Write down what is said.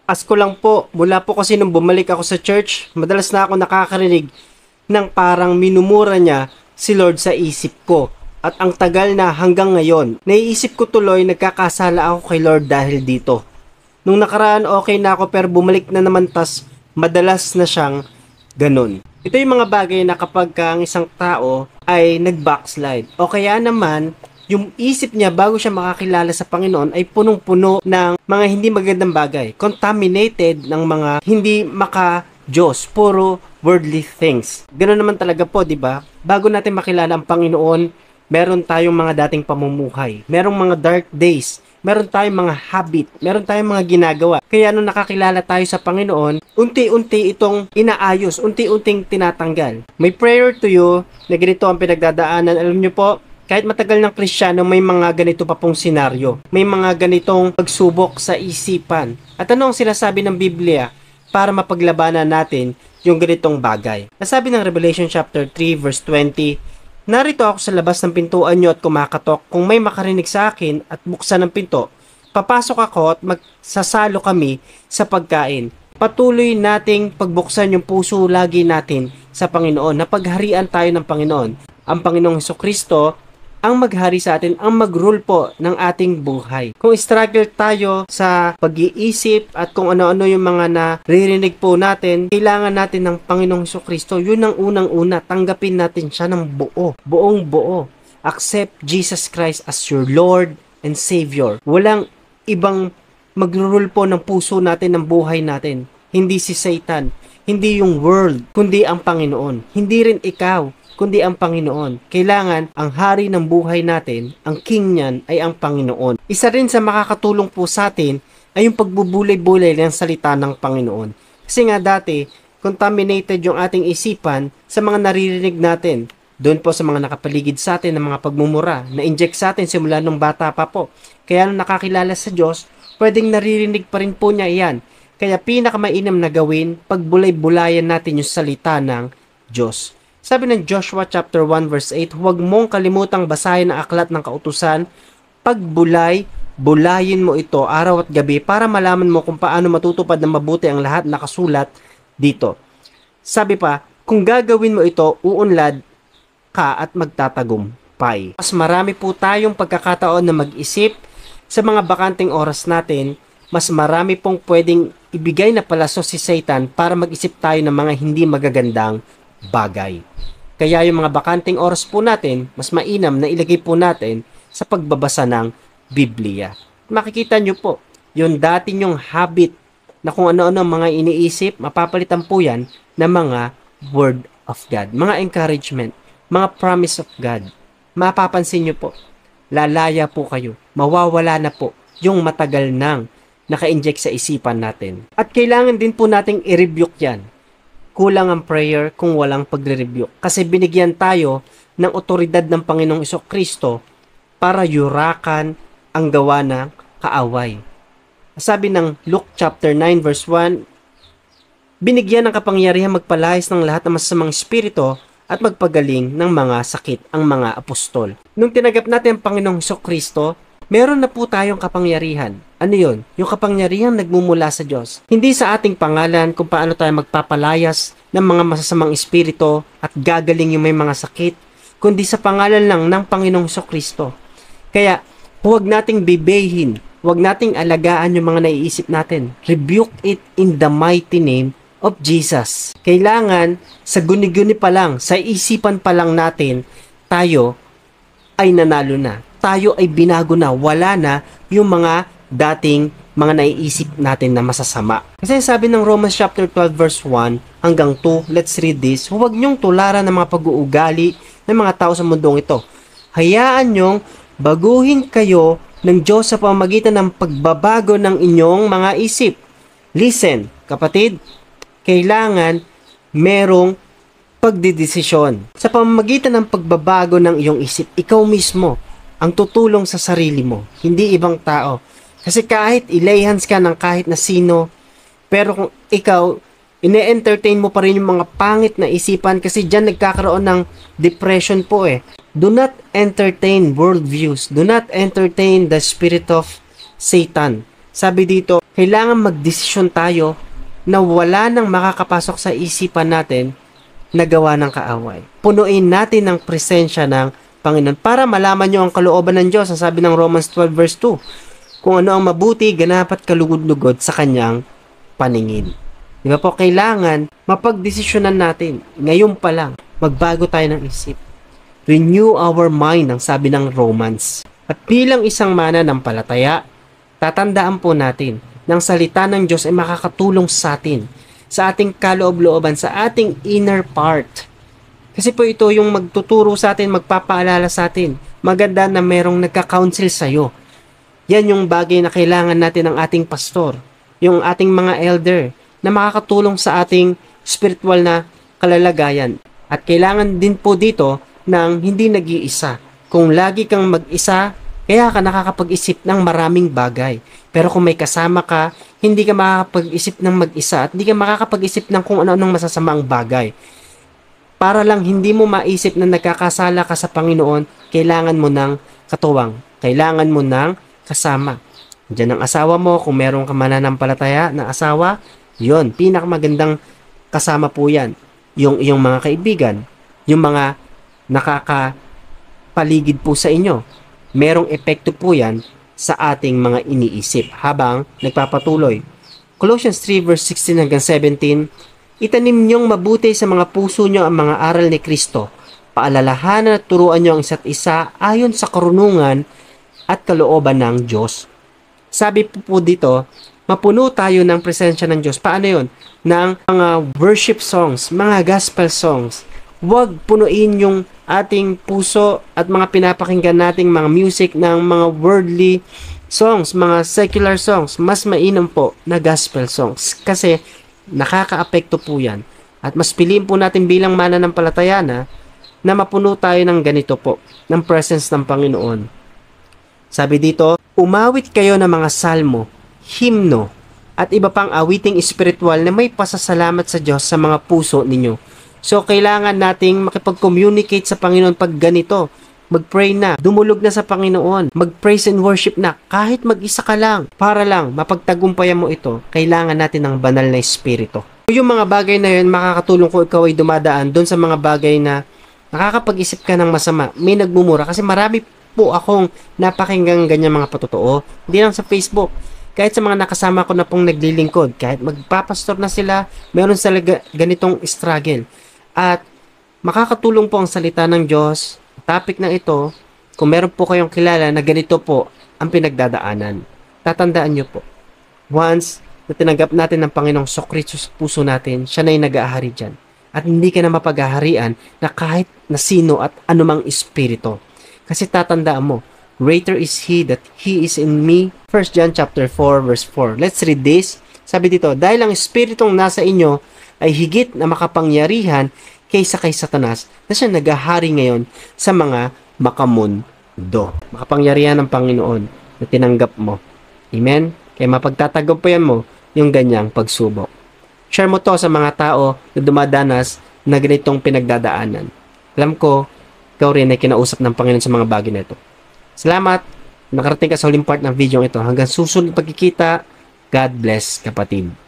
Asko lang po, mula po kasi nung bumalik ako sa church, madalas na ako nakakarinig ng parang minumura niya si Lord sa isip ko. At ang tagal na hanggang ngayon, naiisip ko tuloy nagkakasala ako kay Lord dahil dito. Nung nakaraan okay na ako pero bumalik na naman tas madalas na siyang ganun. Ito yung mga bagay na kapag ang isang tao ay nag-backslide o kaya naman yung isip niya bago siya makakilala sa Panginoon ay punong-puno ng mga hindi magandang bagay. Contaminated ng mga hindi maka-Diyos. Puro worldly things. Ganoon naman talaga po, di ba? Bago natin makilala ang Panginoon, meron tayong mga dating pamumuhay. Merong mga dark days. Meron tayong mga habit. Meron tayong mga ginagawa. Kaya nung nakakilala tayo sa Panginoon, unti-unti itong inaayos. Unti-unting tinatanggal. May prayer to you na ganito ang pinagdadaanan. Alam nyo po, kahit matagal ng Kristiyano, may mga ganito pa pong senaryo. May mga ganitong pagsubok sa isipan. At ano ang sinasabi ng Biblia para mapaglabanan natin yung ganitong bagay? Nasabi ng Revelation chapter 3 verse 20, "Narito ako sa labas ng pintuan nyo at kumakatok. Kung may makarinig sa akin at buksan ng pinto, papasok ako at magsasalo kami sa pagkain." Patuloy nating pagbuksan yung puso lagi natin sa Panginoon. Napagharian tayo ng Panginoon. Ang Panginoong Hesukristo ang maghari sa atin, ang mag-rule po ng ating buhay. Kung struggle tayo sa pag-iisip at kung ano-ano yung mga naririnig po natin, kailangan natin ng Panginoong Hesukristo. Yun ang unang-una, tanggapin natin siya ng buo, buong buo. Accept Jesus Christ as your Lord and Savior. Walang ibang mag-rule po ng puso natin, ng buhay natin. Hindi si Satan, hindi yung world, kundi ang Panginoon. Hindi rin ikaw, kundi ang Panginoon. Kailangan ang hari ng buhay natin, ang king niyan ay ang Panginoon. Isa rin sa makakatulong po sa atin ay yung pagbubulay-bulay ng salita ng Panginoon. Kasi nga dati, contaminated yung ating isipan sa mga naririnig natin. Doon po sa mga nakapaligid sa atin ng mga pagmumura, na-inject sa atin simula nung bata pa po. Kaya nung nakakilala sa Diyos, pwedeng naririnig pa rin po niya iyan. Kaya pinakamainam na gawin, pagbulay-bulayan natin yung salita ng Diyos. Sabi ng Joshua chapter 1 verse 8, "Huwag mong kalimutang basahin ang aklat ng kautusan, bulayin mo ito araw at gabi para malaman mo kung paano matutupad ng mabuti ang lahat nakasulat dito." Sabi pa, kung gagawin mo ito, uunlad ka at magtatagumpay. Mas marami po tayong pagkakataon na mag-isip sa mga bakanting oras natin, mas marami pong pwedeng ibigay na palaso si Satan para mag-isip tayo ng mga hindi magagandang bagay. Kaya yung mga bakanting oras po natin, mas mainam na ilagay po natin sa pagbabasa ng Biblia. Makikita nyo po, yung dati nyong habit na kung ano-ano mga iniisip, mapapalitan po yan ng mga Word of God, mga encouragement, mga promise of God. Mapapansin nyo po, lalaya po kayo, mawawala na po yung matagal nang naka-inject sa isipan natin. At kailangan din po nating i-rebuke yan. Kulang ang prayer kung walang pagre-rebuke. Kasi binigyan tayo ng otoridad ng Panginoong Hesukristo para yurakan ang gawa ng kaaway. Sabi ng Luke chapter 9 verse 1, "Binigyan ng kapangyarihan magpalayas ng lahat ng masasamang espiritu at magpagaling ng mga sakit ang mga apostol." Nung tinanggap natin ang Panginoong Hesukristo, meron na po tayong kapangyarihan. Ano yun? Yung kapangyarihan nagmumula sa Diyos. Hindi sa ating pangalan kung paano tayo magpapalayas ng mga masasamang espiritu at gagaling yung may mga sakit, kundi sa pangalan lang ng Panginoong Hesukristo. Kaya, huwag nating bibehin, huwag nating alagaan yung mga naiisip natin. Rebuke it in the mighty name of Jesus. Kailangan, sa guni-guni pa lang, sa isipan pa lang natin, tayo ay nanalo na. Tayo ay binago na, wala na yung mga dating mga naiisip natin na masasama. Kasi sabi ng Romans chapter 12 verse 1 hanggang 2, let's read this, "Huwag niyong tularan ng mga pag-uugali ng mga tao sa mundong ito. Hayaan niyong baguhin kayo ng Diyos sa pamamagitan ng pagbabago ng inyong mga isip." Listen, kapatid, kailangan merong pagdidesisyon. Sa pamamagitan ng pagbabago ng iyong isip, ikaw mismo ang tutulong sa sarili mo, hindi ibang tao. Kasi kahit ilayhans ka ng kahit na sino, pero kung ikaw, ine-entertain mo pa rin yung mga pangit na isipan kasi dyan nagkakaroon ng depression po eh. Do not entertain worldviews. Do not entertain the spirit of Satan. Sabi dito, kailangan magdesisyon tayo na wala nang makakapasok sa isipan natin na gawa ng kaaway. Punuin natin ng presensya ng Panginoon para malaman nyo ang kalooban ng Diyos. Ang sabi ng Romans 12 verse 2, kung ano ang mabuti, ganap at kalugod-lugod sa kanyang paningin. Di ba po, kailangan mapagdesisyonan natin. Ngayon pa lang, magbago tayo ng isip. Renew our mind, ang sabi ng Romans. At bilang isang mananampalataya, tatandaan po natin ng salita ng Diyos ay makakatulong sa atin, sa ating kaloob-looban, sa ating inner part. Kasi po ito yung magtuturo sa atin, magpapaalala sa atin. Maganda na merong nagka-counsel sa'yo. Yan yung bagay na kailangan natin ng ating pastor, yung ating mga elder, na makakatulong sa ating spiritual na kalalagayan. At kailangan din po dito ng hindi nag-iisa. Kung lagi kang mag-isa, kaya ka nakakapag-isip ng maraming bagay. Pero kung may kasama ka, hindi ka makakapag-isip ng mag-isa at hindi ka makakapag-isip ng kung ano-anong masasamaang bagay. Para lang hindi mo maisip na nagkakasala ka sa Panginoon, kailangan mo ng katuwang. Kailangan mo ng kasama. Diyan ang asawa mo, kung meron ka mananampalataya na asawa, yon, pinakamagandang kasama po yan. Yung iyong mga kaibigan, yung mga nakakapaligid po sa inyo. Merong epekto po yan sa ating mga iniisip habang nagpapatuloy. Colossians 3 verse 16 hanggang 17, itanim niyong mabuti sa mga puso niyo ang mga aral ni Kristo. Paalalahanan at turuan niyo ang isa't isa ayon sa karunungan at kalooban ng Diyos. Sabi po dito, mapuno tayo ng presensya ng Diyos. Paano yun? Ng mga worship songs, mga gospel songs. Huwag punuin yung ating puso at mga pinapakinggan nating mga music ng mga worldly songs, mga secular songs. Mas mainam po na gospel songs kasi nakakaapekto po yan. At mas piliin po natin bilang mananampalataya na mapuno tayo ng ganito po, ng presence ng Panginoon. Sabi dito, umawit kayo ng mga salmo, himno, at iba pang awiting espiritual na may pasasalamat sa Diyos sa mga puso ninyo. So, kailangan nating makipag-communicate sa Panginoon pag ganito. Mag-pray na, dumulog na sa Panginoon, mag-praise and worship na, kahit mag-isa ka lang. Para lang, mapagtagumpayan mo ito, kailangan natin ng banal na espiritu. Yung mga bagay na yun, makakatulong kung ikaw ay dumadaan doon sa mga bagay na nakakapag-isip ka ng masama. May nagmumura kasi marami po akong napakinggang ganyan mga patotoo. Hindi lang sa Facebook. Kahit sa mga nakasama ko na pong naglilingkod, kahit magpapastor na sila, meron sila ganitong struggle. At makakatulong po ang salita ng Diyos. Topic na ito, kung meron po kayong kilala na ganito po ang pinagdadaanan, tatandaan nyo po. Once na tinanggap natin ng Panginoong Sokristo sa puso natin, siya na yung nag-aahari dyan. At hindi ka na mapag-aharian na kahit na sino at anumang espiritu. Kasi tatandaan mo, greater is He that He is in me. 1 John chapter 4 verse 4. Let's read this. Sabi dito, dahil ang espiritong nasa inyo ay higit na makapangyarihan kaysa kay Satanas na siya naghahari ngayon sa mga makamundo. Makapangyarihan ng Panginoon na tinanggap mo. Amen? Kaya mapagtatagumpayan mo yung ganyang pagsubok. Share mo to sa mga tao na dumadanas na ganitong pinagdadaanan. Alam ko, ikaw rin ay kinausap ng Panginoon sa mga bagay na ito. Salamat. Nakarating ka sa huling part ng video ito. Hanggang susunod pagkikita. God bless, kapatid.